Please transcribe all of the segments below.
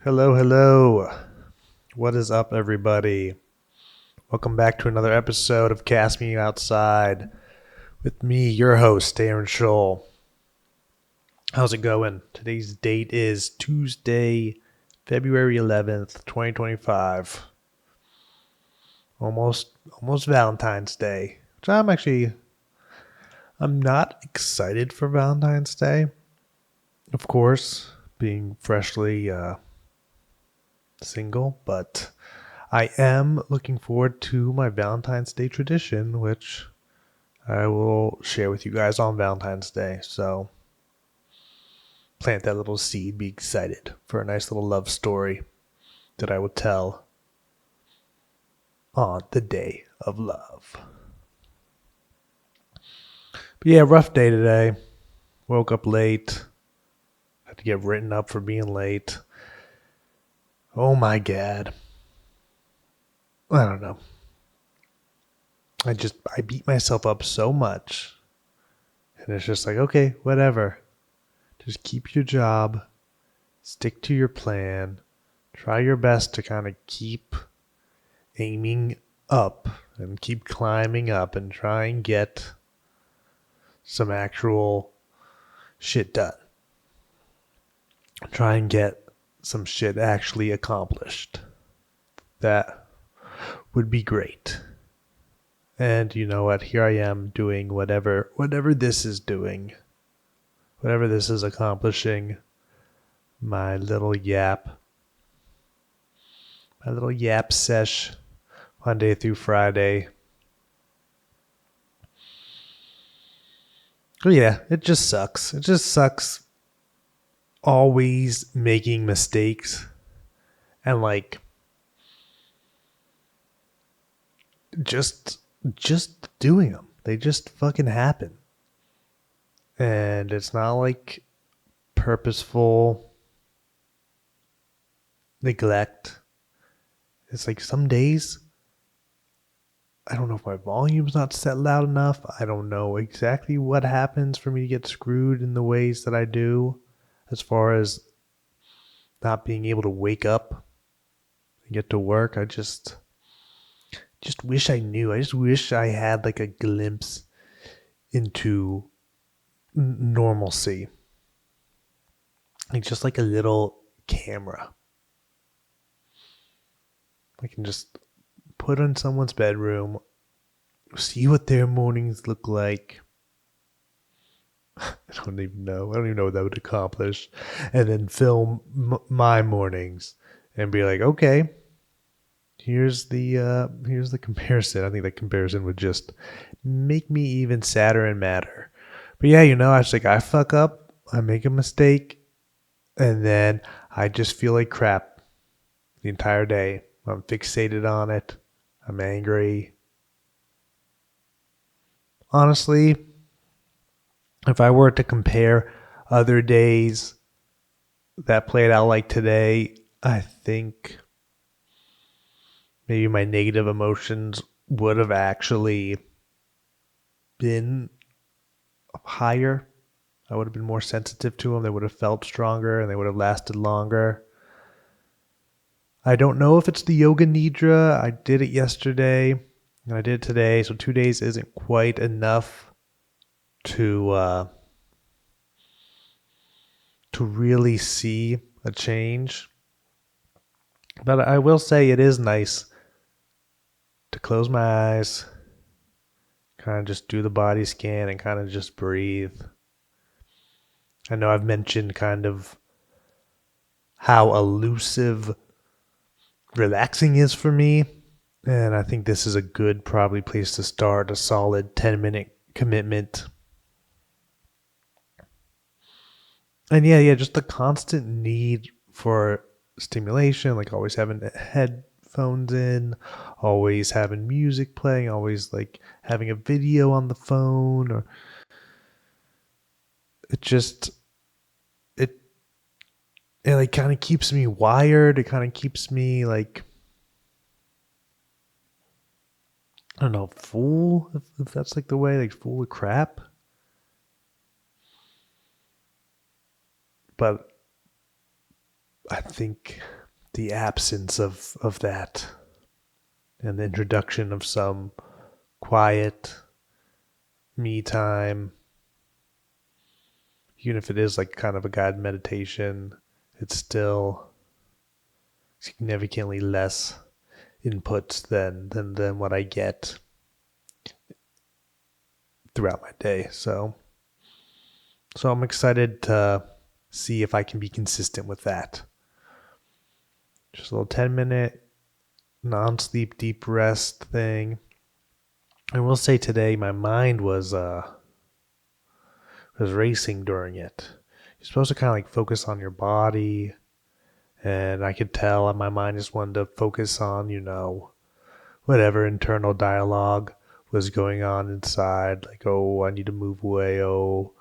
Hello, hello. What is up, everybody? Welcome back to another episode of Me Outside with me, your host, Aaron Scholl. How's it going? Today's date is Tuesday, February 11th, 2025. Almost Valentine's Day. Which I'm not excited for Valentine's Day. Of course, being freshly single, but I am looking forward to my Valentine's Day tradition, which I will share with you guys on Valentine's Day. So plant that little seed, be excited for a nice little love story that I will tell on the day of love. But yeah, rough day today. Woke up late. Had to get written up for being late. Oh my God. I don't know. I beat myself up so much. And it's just like, okay, whatever. Just keep your job. Stick to your plan. Try your best to kind of keep aiming up and keep climbing up and try and get some actual shit done. Try and get some shit actually accomplished. That would be great. And you know what? Here I am doing whatever this is doing. Whatever this is accomplishing. My little yap sesh Monday through Friday. But yeah, it just sucks. It just sucks always making mistakes and like just doing them. They just fucking happen. And it's not like purposeful neglect. It's like some days I don't know if my volume's not set loud enough. I don't know exactly what happens for me to get screwed in the ways that I do, as far as not being able to wake up and get to work. I just wish I knew. I just wish I had like a glimpse into normalcy. Like just like a little camera. I can just put in someone's bedroom, see what their mornings look like. I don't even know what that would accomplish. And then film my mornings and be like, okay, here's the comparison. I think that comparison would just make me even sadder and madder. But yeah, I was like, I fuck up, I make a mistake, and then I just feel like crap the entire day. I'm fixated on it. I'm angry. Honestly, if I were to compare other days that played out like today, I think maybe my negative emotions would have actually been higher. I would have been more sensitive to them. They would have felt stronger and they would have lasted longer. I don't know if it's the yoga nidra. I did it yesterday and I did it today. So 2 days isn't quite enough to really see a change. But I will say it is nice to close my eyes, kind of just do the body scan and kind of just breathe. I know I've mentioned kind of how elusive relaxing is for me, and I think this is a good probably place to start, a solid 10-minute commitment. And yeah, just the constant need for stimulation, like always having headphones in, always having music playing, always like having a video on the phone, or it like kind of keeps me wired. It kind of keeps me like, I don't know, full, if that's like the way, like full of crap. But I think the absence of that and the introduction of some quiet me time, even if it is like kind of a guided meditation, it's still significantly less input than what I get throughout my day. So I'm excited to see if I can be consistent with that. Just a little 10-minute non-sleep deep rest thing. I will say today my mind was racing during it. You're supposed to kind of like focus on your body, and I could tell my mind just wanted to focus on, whatever internal dialogue was going on inside. Like, oh, I need to move away. Oh,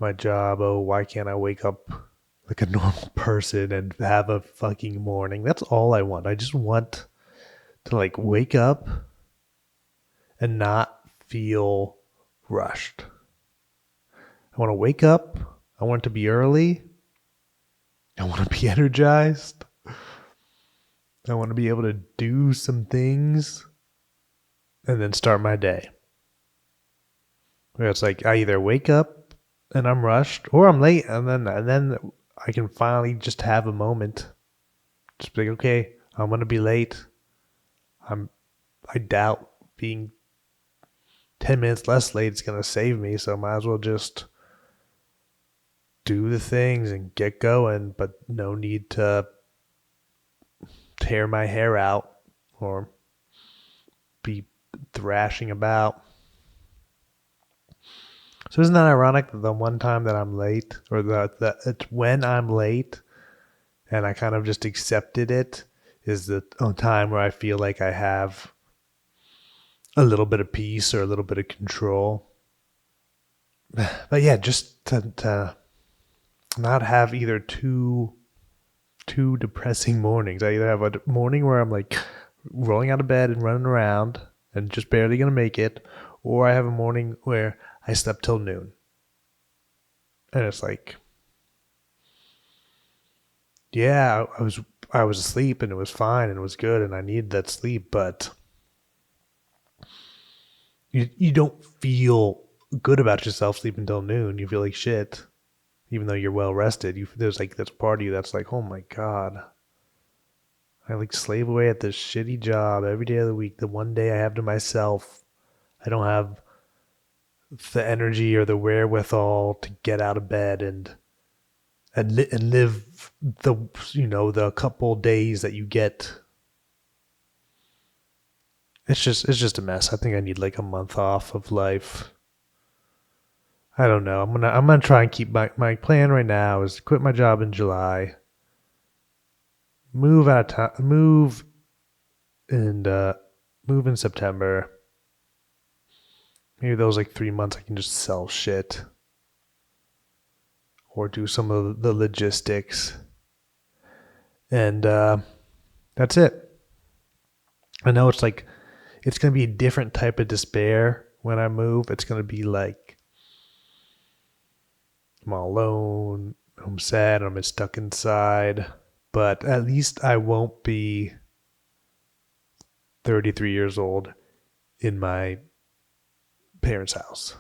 my job. Oh, why can't I wake up like a normal person and have a fucking morning? That's all I want. I just want to like wake up and not feel rushed. I want to wake up. I want to be early. I want to be energized. I want to be able to do some things and then start my day. Where it's like I either wake up and I'm rushed, or I'm late, and then I can finally just have a moment. Just be like, okay, I'm gonna be late. I doubt being 10 minutes less late is gonna save me, so I might as well just do the things and get going, but no need to tear my hair out or be thrashing about. So isn't that ironic that the one time that I'm late, or it's when I'm late and I kind of just accepted it, is the time where I feel like I have a little bit of peace or a little bit of control. But yeah, just to not have either two depressing mornings. I either have a morning where I'm like rolling out of bed and running around and just barely gonna make it, or I have a morning where I slept till noon. And it's like, yeah, I was asleep and it was fine and it was good and I needed that sleep, but you don't feel good about yourself sleeping till noon. You feel like shit, even though you're well rested. There's like this part of you that's like, oh my god, I like slave away at this shitty job every day of the week. The one day I have to myself, I don't have the energy or the wherewithal to get out of bed and live the couple days that you get. It's just a mess. I think I need like a month off of life. I don't know. I'm gonna try and keep my plan right now is to quit my job in July, move out of town, and move in September. Maybe those like 3 months I can just sell shit or do some of the logistics, and that's it. I know it's gonna be a different type of despair when I move. It's gonna be like I'm all alone, I'm sad, I'm stuck inside. But at least I won't be 33 years old in my parents' house.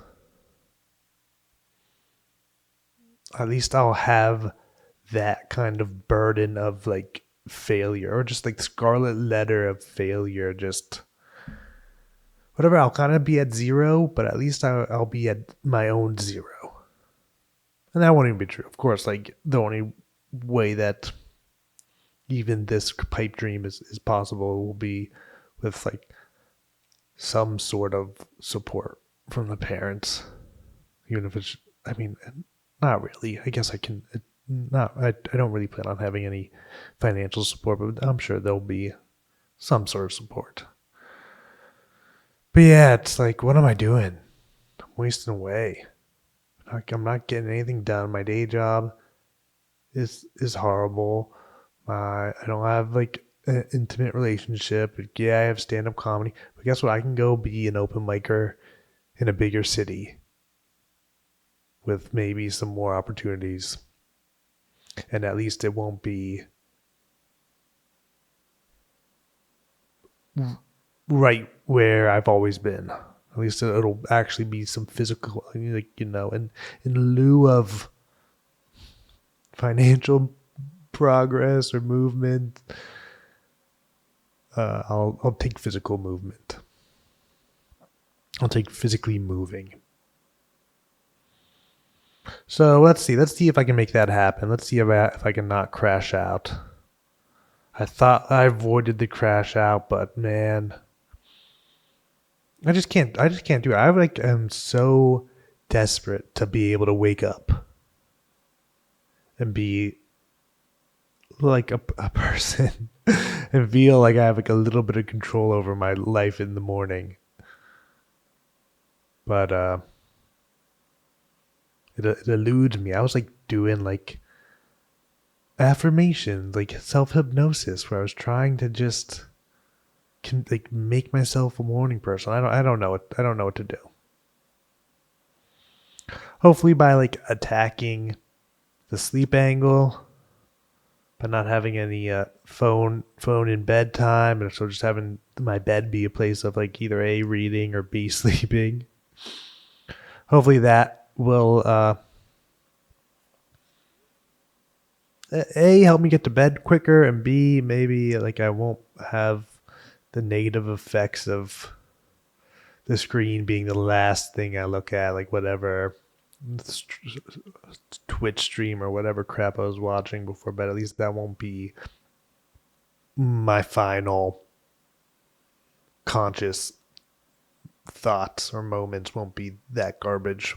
At least I'll have that kind of burden of like failure, or just like scarlet letter of failure. Just whatever, I'll kind of be at zero, but at least I'll be at my own zero. And that won't even be true. Of course, like the only way that even this pipe dream is possible will be with like some sort of support from the parents. Even if it's, I mean, not really. I guess I can, I don't really plan on having any financial support, but I'm sure there'll be some sort of support. But yeah, it's like, what am I doing? I'm wasting away. I'm not getting anything done. My day job is horrible. I don't have like an intimate relationship. Yeah, I have stand-up comedy. But guess what? I can go be an open micer in a bigger city with maybe some more opportunities. And at least it won't be right where I've always been. At least it'll actually be some physical, like, in lieu of financial progress or movement, I'll take physical movement. I'll take physically moving. So let's see if I can make that happen. Let's see if I can not crash out. I thought I avoided the crash out, but man, I just can't do it. I'm so desperate to be able to wake up and be like a person and feel like I have like a little bit of control over my life in the morning. But it eludes me. I was like doing like affirmations, like self-hypnosis, where I was trying to just like make myself a morning person. I don't know what to do. Hopefully by like attacking the sleep angle, by not having any phone in bedtime, and so just having my bed be a place of like either A, reading, or B, sleeping. Hopefully that will A, help me get to bed quicker, and B, maybe like I won't have the negative effects of the screen being the last thing I look at, like whatever Twitch stream or whatever crap I was watching before bed. At least that won't be my final conscious thoughts or moments, won't be that garbage.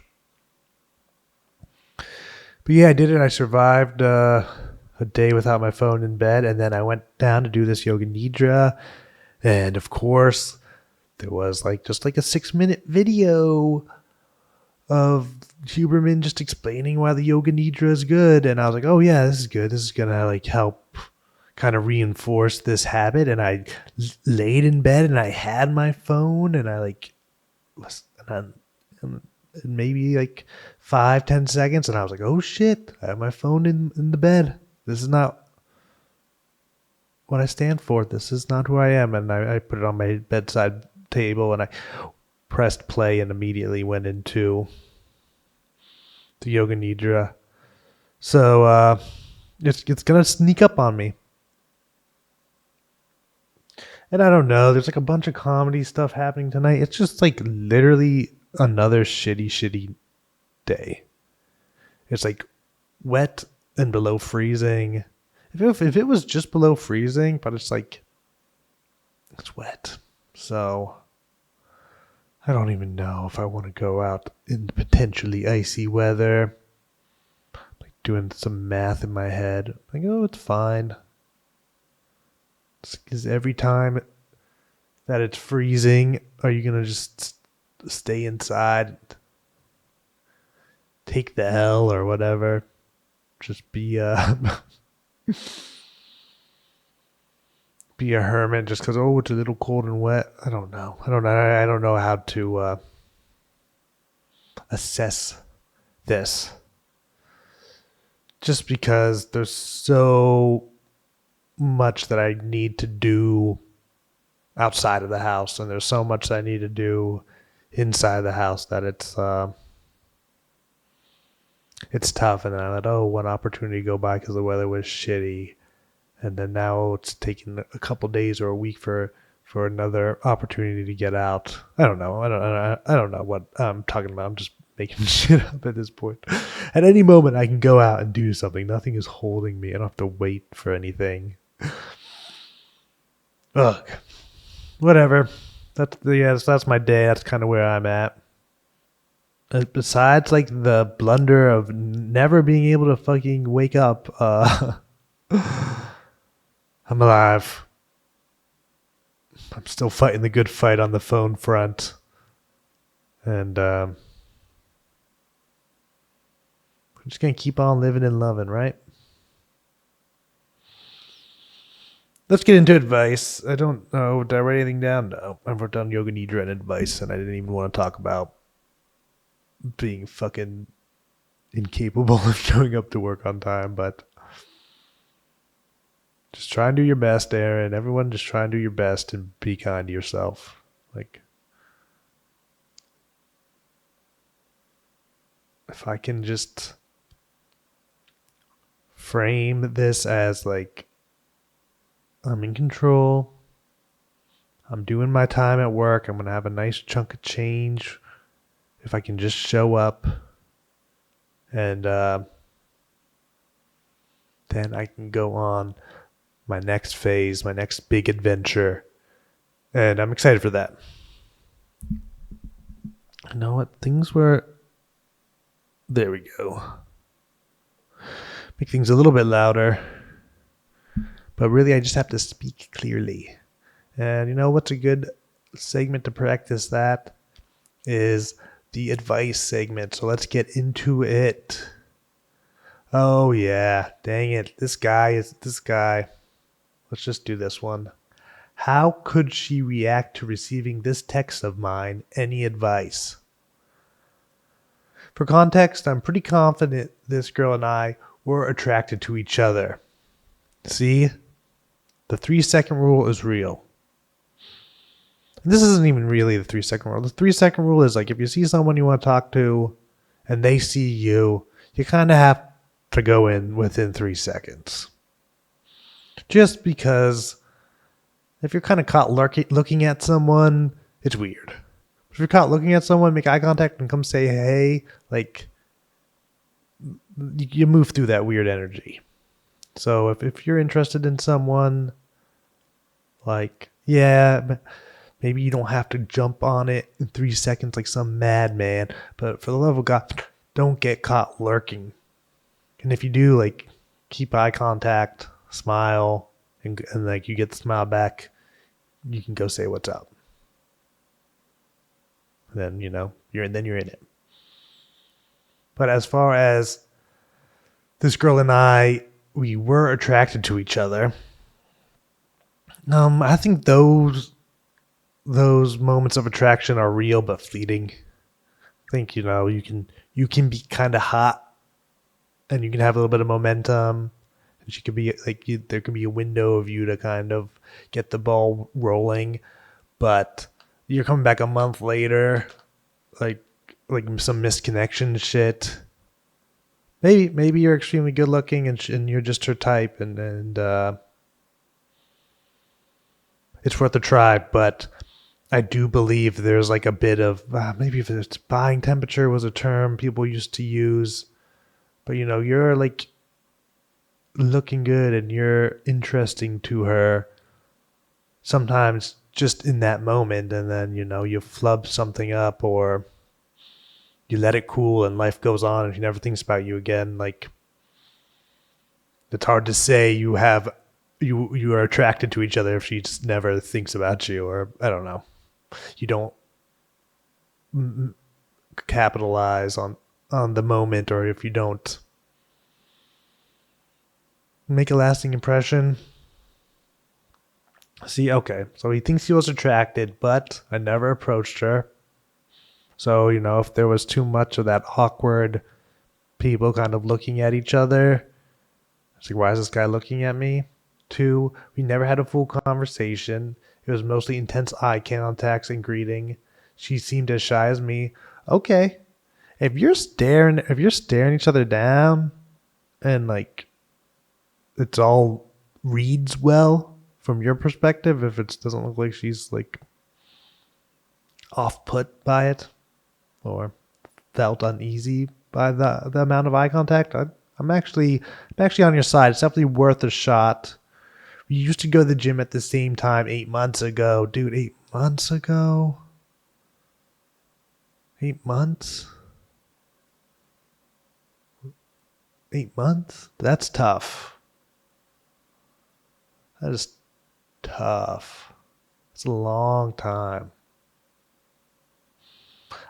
But yeah, I did it. I survived a day without my phone in bed, and then I went down to do this yoga nidra, and of course there was like just like a 6-minute video of Huberman just explaining why the yoga nidra is good, and I was like, oh yeah, this is good. This is gonna like help kind of reinforce this habit. And I laid in bed and I had my phone, and I like and maybe like 5-10 seconds, and I was like, oh shit, I have my phone in the bed. This is not what I stand for. This is not who I am. And I put it on my bedside table, and I pressed play and immediately went into the yoga nidra. So it's gonna sneak up on me. And I don't know, there's like a bunch of comedy stuff happening tonight. It's just like literally another shitty day. It's like wet and below freezing. If it was just below freezing, but it's like it's wet. So I don't even know if I want to go out in potentially icy weather. Like doing some math in my head. Like, oh, it's fine. Because every time that it's freezing, are you going to just stay inside, take the L or whatever? Just be be a hermit just because, oh, it's a little cold and wet. I don't know. I don't know how to assess this. Just because there's so much that I need to do outside of the house, and there's so much that I need to do inside the house that it's tough. And then I let one opportunity go by because the weather was shitty, and then now it's taking a couple days or a week for another opportunity to get out. I don't know what I'm talking about. I'm just making shit up at this point. At any moment I can go out and do something. Nothing is holding me. I don't have to wait for anything. Ugh. Whatever. That's my day. That's kind of where I'm at. Besides like the blunder of never being able to fucking wake up, I'm alive. I'm still fighting the good fight on the phone front. And I'm just going to keep on living and loving, right? Let's get into advice. I don't know. Did I write anything down? No. I wrote down yoga nidra and advice, and I didn't even want to talk about being fucking incapable of showing up to work on time, but Just try and do your best, Aaron. Everyone just try and do your best and be kind to yourself. Like, if I can just frame this as like, I'm in control. I'm doing my time at work. I'm going to have a nice chunk of change if I can just show up, and then I can go on my next phase, my next big adventure. And I'm excited for that. You know what? Things were... There we go. Make things a little bit louder. But really, I just have to speak clearly. And you know what's a good segment to practice that? Is the advice segment. So let's get into it. Oh yeah, dang it. This guy. Let's just do this one. How could she react to receiving this text of mine? Any advice? For context, I'm pretty confident this girl and I were attracted to each other. See? The 3-second rule is real. And this isn't even really the 3-second rule. The 3-second rule is like if you see someone you want to talk to and they see you, you kind of have to go in within 3 seconds. Just because if you're kind of caught looking at someone, it's weird. If you're caught looking at someone, make eye contact and come say hey, like you move through that weird energy. So if you're interested in someone, like, yeah, maybe you don't have to jump on it in 3 seconds like some madman, but for the love of God, don't get caught lurking. And if you do, like, keep eye contact, smile, and like you get the smile back, you can go say what's up. Then, you know, you're in it. But as far as this girl and I, we were attracted to each other. I think those moments of attraction are real but fleeting. I think, you know, you can be kind of hot and you can have a little bit of momentum, and she could be like, there could be a window of you to kind of get the ball rolling, but you're coming back a month later, like some misconnection shit. Maybe you're extremely good looking and you're just her type, and it's worth a try. But I do believe there's like a bit of maybe if it's buying temperature was a term people used to use, but you know, you're like looking good and you're interesting to her sometimes just in that moment, and then, you know, you flub something up or you let it cool and life goes on and she never thinks about you again. Like, it's hard to say you are attracted to each other if she just never thinks about you, or I don't know, you don't capitalize on the moment, or if you don't make a lasting impression. See, okay, so he thinks he was attracted, but I never approached her. So, you know, if there was too much of that awkward people kind of looking at each other, it's like, why is this guy looking at me? 2, we never had a full conversation. It was mostly intense eye contacts and greeting. She seemed as shy as me. Okay, if you're staring each other down and like it's all reads well from your perspective, if it doesn't look like she's like off put by it or felt uneasy by the amount of eye contact, I'm actually on your side. It's definitely worth a shot. We used to go to the gym at the same time 8 months ago. Dude, 8 months ago? 8 months? 8 months? That's tough. That is tough. It's a long time.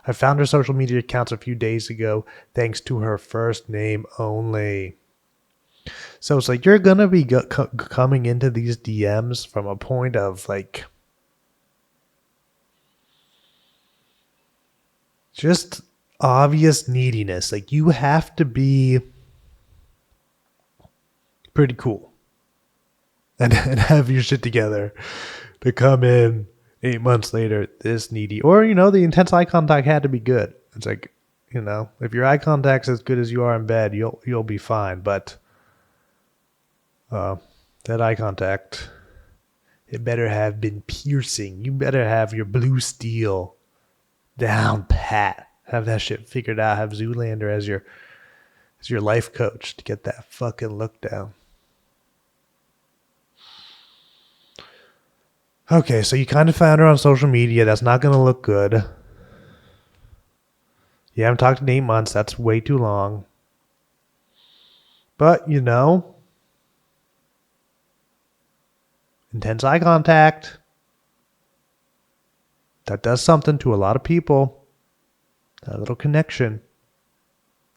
I found her social media accounts a few days ago thanks to her first name only. So it's like you're going to be coming into these DMs from a point of like just obvious neediness. Like you have to be pretty cool. and have your shit together to come in 8 months later this needy. Or, the intense eye contact had to be good. It's like, if your eye contact's as good as you are in bed, you'll be fine. But that eye contact, it better have been piercing. You better have your blue steel down pat. Have that shit figured out. Have Zoolander as your life coach to get that fucking look down. Okay, so you kind of found her on social media. That's not going to look good. You haven't talked in 8 months. That's way too long. But, intense eye contact. That does something to a lot of people. That little connection.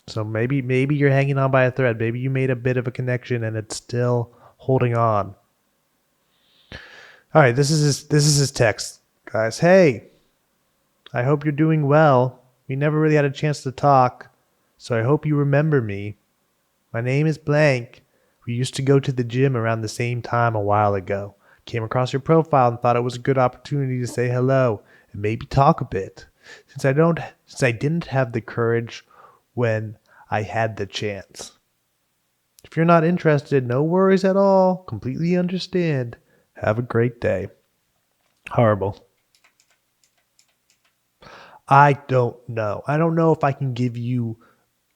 So maybe you're hanging on by a thread. Maybe you made a bit of a connection and it's still holding on. All right, this is his text, guys. Hey, I hope you're doing well. We never really had a chance to talk, so I hope you remember me. My name is blank. We used to go to the gym around the same time a while ago. Came across your profile and thought it was a good opportunity to say hello and maybe talk a bit. Since I didn't have the courage when I had the chance. If you're not interested, no worries at all. Completely understand. Have a great day. Horrible. I don't know. I don't know if I can give you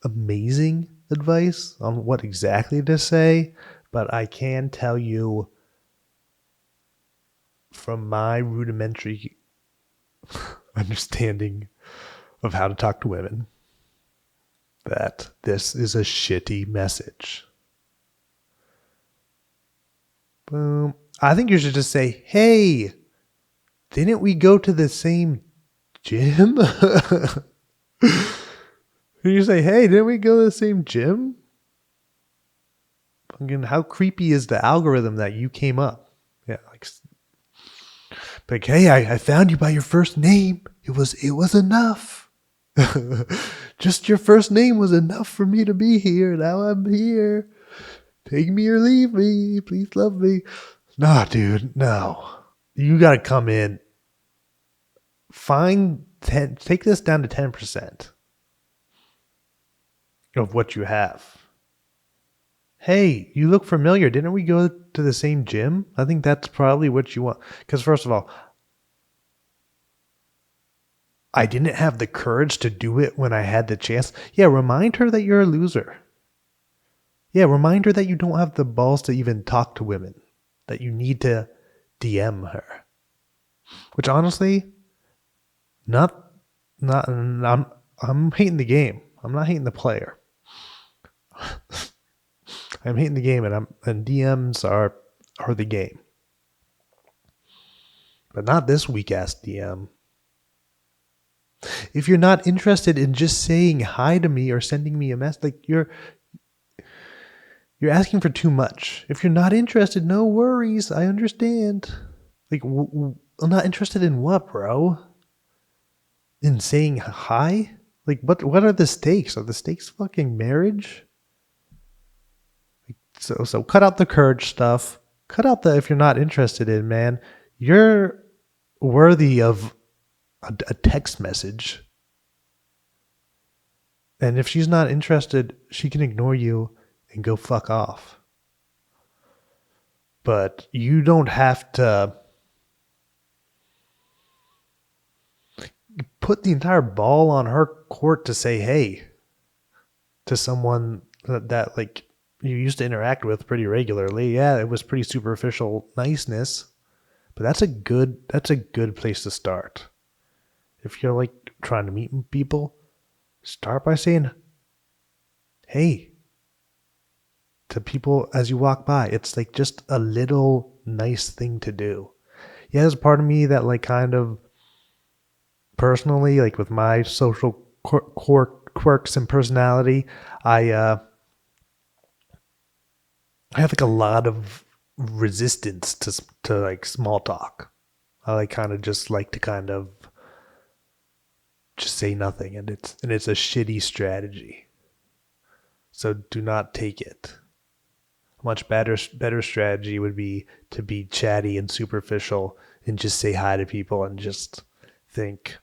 amazing advice on what exactly to say, but I can tell you from my rudimentary understanding of how to talk to women that this is a shitty message. Boom. I think you should just say, hey, didn't we go to the same gym? You say, hey, didn't we go to the same gym? Again, how creepy is the algorithm that you came up? Yeah, like hey, I found you by your first name. It was enough. Just your first name was enough for me to be here. Now I'm here. Take me or leave me. Please love me. Nah, dude, no. You gotta come in. Take this down to 10% of what you have. Hey, you look familiar. Didn't we go to the same gym? I think that's probably what you want. Because first of all, I didn't have the courage to do it when I had the chance. Yeah, remind her that you're a loser. Yeah, remind her that you don't have the balls to even talk to women. That you need to DM her. Which honestly, I'm hating the game. I'm not hating the player. I'm hating the game, and DMs are the game. But not this weak ass DM. If you're not interested in just saying hi to me or sending me a message, like you're asking for too much. If you're not interested, no worries. I understand. Like, I'm not interested in what, bro? In saying hi? Like, what are the stakes? Are the stakes fucking marriage? So cut out the courage stuff. Cut out the if you're not interested in, man. You're worthy of a text message. And if she's not interested, she can ignore you and go fuck off. But you don't have to put the entire ball on her court to say hey to someone that like you used to interact with pretty regularly. Yeah, it was pretty superficial niceness, but that's a good place to start. If you're like trying to meet people, start by saying hey to people as you walk by. It's like just a little nice thing to do. Yeah, there's a part of me that like kind of personally, like with my social quirks and personality, I have like a lot of resistance to like small talk. I like kind of just like to kind of just say nothing, and it's a shitty strategy. So do not take it. much better strategy would be to be chatty and superficial and just say hi to people and just think,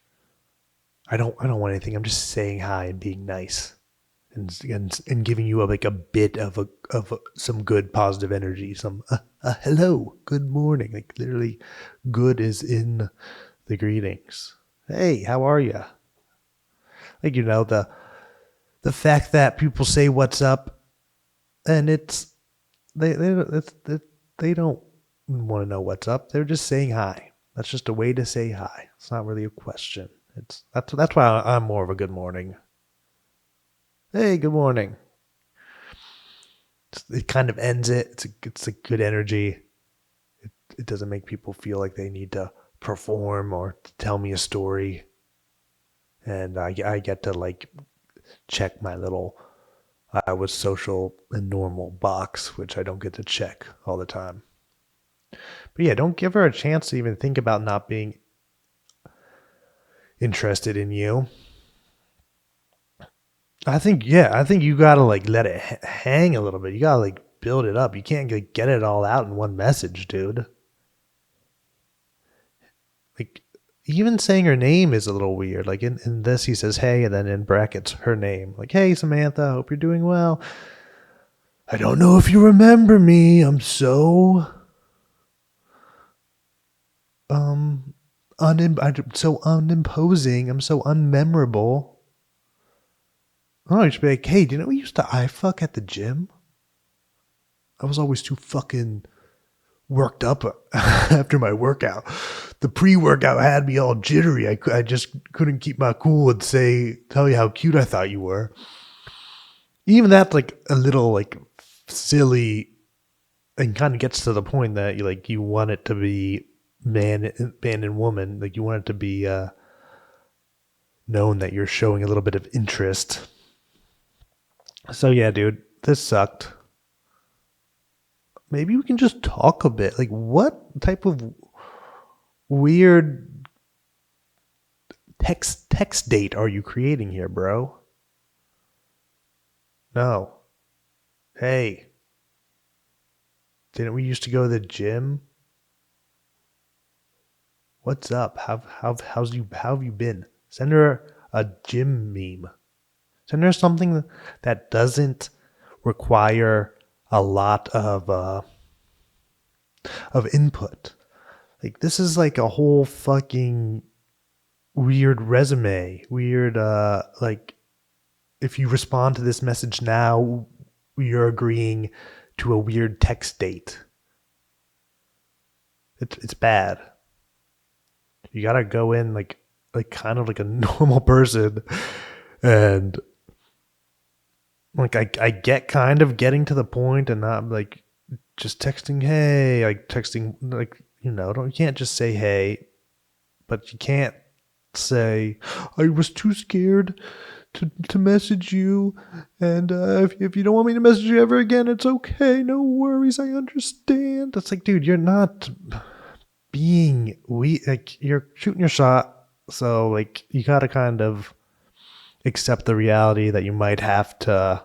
I don't want anything. I'm just saying hi and being nice and giving you like a bit of some good positive energy, some hello, good morning. Like literally, good is in the greetings. Hey, how are you? Like the fact that people say what's up, and it's they don't want to know what's up. They're just saying hi. That's just a way to say hi. It's not really a question. That's why I'm more of a good morning. Hey, good morning. It kind of ends it. It's a good energy. It doesn't make people feel like they need to perform or to tell me a story. And I get to like check my little I was social and normal box, which I don't get to check all the time. But yeah, don't give her a chance to even think about not being interested in you. I think you gotta like let it hang a little bit. You gotta like build it up. You can't like, get it all out in one message, dude. Like even saying her name is a little weird. Like in this, he says hey, and then in brackets her name. Like hey Samantha, hope you're doing well. I don't know if you remember me. I'm so I'm so unimposing. I'm so unmemorable. Oh, you should be like, hey, do you know we used to eye fuck at the gym? I was always too fucking worked up after my workout. The pre-workout had me all jittery. I just couldn't keep my cool and tell you how cute I thought you were. Even that's like a little like silly and kind of gets to the point that you want it to be man and woman. Like you want it to be known that you're showing a little bit of interest. So yeah, dude, this sucked. Maybe we can just talk a bit. Like, what type of weird text date are you creating here, bro? No. Hey, didn't we used to go to the gym? What's up? How have you been? Send her a gym meme. Send her something that doesn't require a lot of input. Like this is like a whole fucking weird resume. Weird like if you respond to this message now, you're agreeing to a weird text date. It's bad. You gotta go in like kind of like a normal person, and like I get kind of getting to the point and not like just texting hey, like texting like you can't just say hey, but you can't say I was too scared to message you, and if you don't want me to message you ever again, it's okay, no worries, I understand. That's like, dude, you're not being like you're shooting your shot, so like you gotta kind of accept the reality that you might have to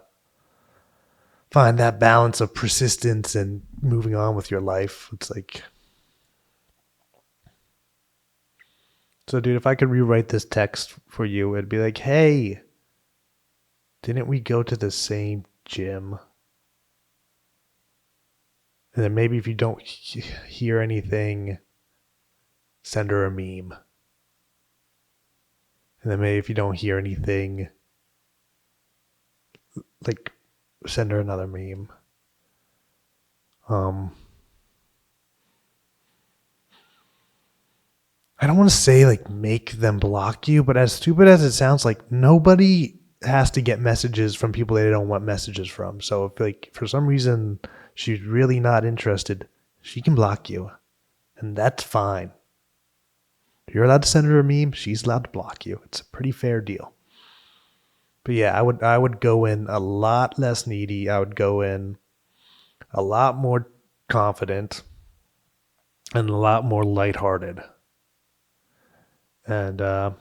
find that balance of persistence and moving on with your life. It's like, so dude, if I could rewrite this text for you, it'd be like, hey, didn't we go to the same gym? And then maybe if you don't hear anything, send her a meme. And then maybe if you don't hear anything, like send her another meme. I don't want to say like make them block you, but as stupid as it sounds, like nobody has to get messages from people they don't want messages from. So if like for some reason she's really not interested, she can block you, and that's fine. You're allowed to send her a meme. She's allowed to block you. It's a pretty fair deal. But yeah, I would go in a lot less needy. I would go in a lot more confident and a lot more lighthearted. And could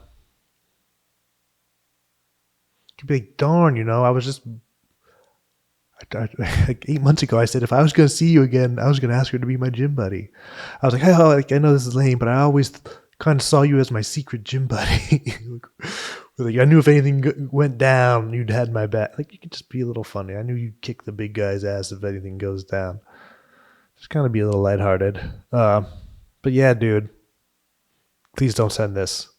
be like, darn, Like 8 months ago, I said if I was going to see you again, I was going to ask her to be my gym buddy. I was like, oh, like, I know this is lame, but I always kind of saw you as my secret gym buddy. Like, I knew if anything went down, you'd had my back. Like, you could just be a little funny. I knew you'd kick the big guy's ass if anything goes down. Just kind of be a little lighthearted. But yeah, dude, please don't send this.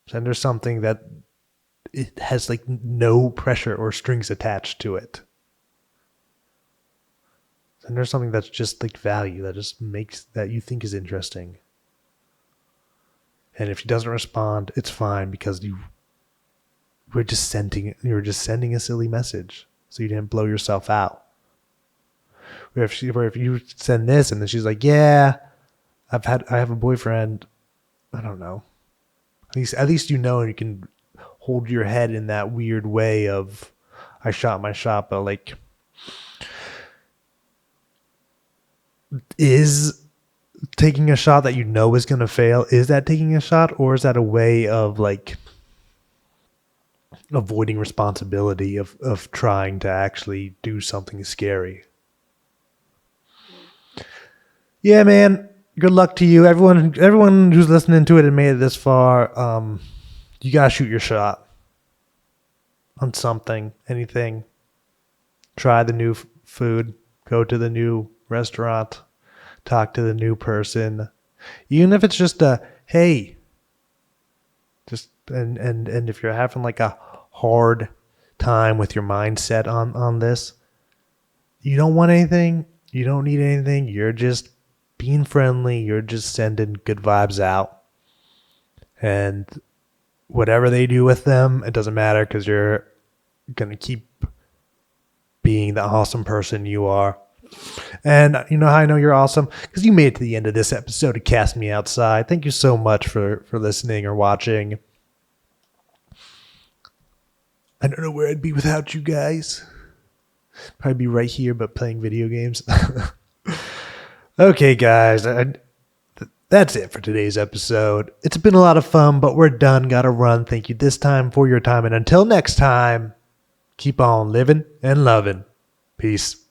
Send her something that it has like no pressure or strings attached to it. Send her something that's just like value, that just makes that you think is interesting. And if she doesn't respond, it's fine because you were just sending a silly message, so you didn't blow yourself out. Where if you send this and then she's like, yeah, I have a boyfriend. I don't know. At least you know, and you can hold your head in that weird way of I shot my shot, but like, is taking a shot that you know is going to fail, is that taking a shot, or is that a way of like avoiding responsibility of trying to actually do something scary? Yeah, man. Good luck to you. Everyone who's listening to it and made it this far, you gotta shoot your shot on something, anything. Try the new food, go to the new restaurant, talk to the new person, even if it's just a hey. Just and if you're having like a hard time with your mindset on this, you don't want anything, you don't need anything, you're just being friendly, you're just sending good vibes out. And whatever they do with them, it doesn't matter because you're going to keep being the awesome person you are. And you know how I know you're awesome? Because you made it to the end of this episode of Cast Me Outside. Thank you so much for listening or watching. I don't know where I'd be without you guys. Probably be right here, but playing video games. Okay, guys, that's it for today's episode. It's been a lot of fun, but we're done. Gotta run. Thank you this time for your time. And until next time, keep on living and loving. Peace.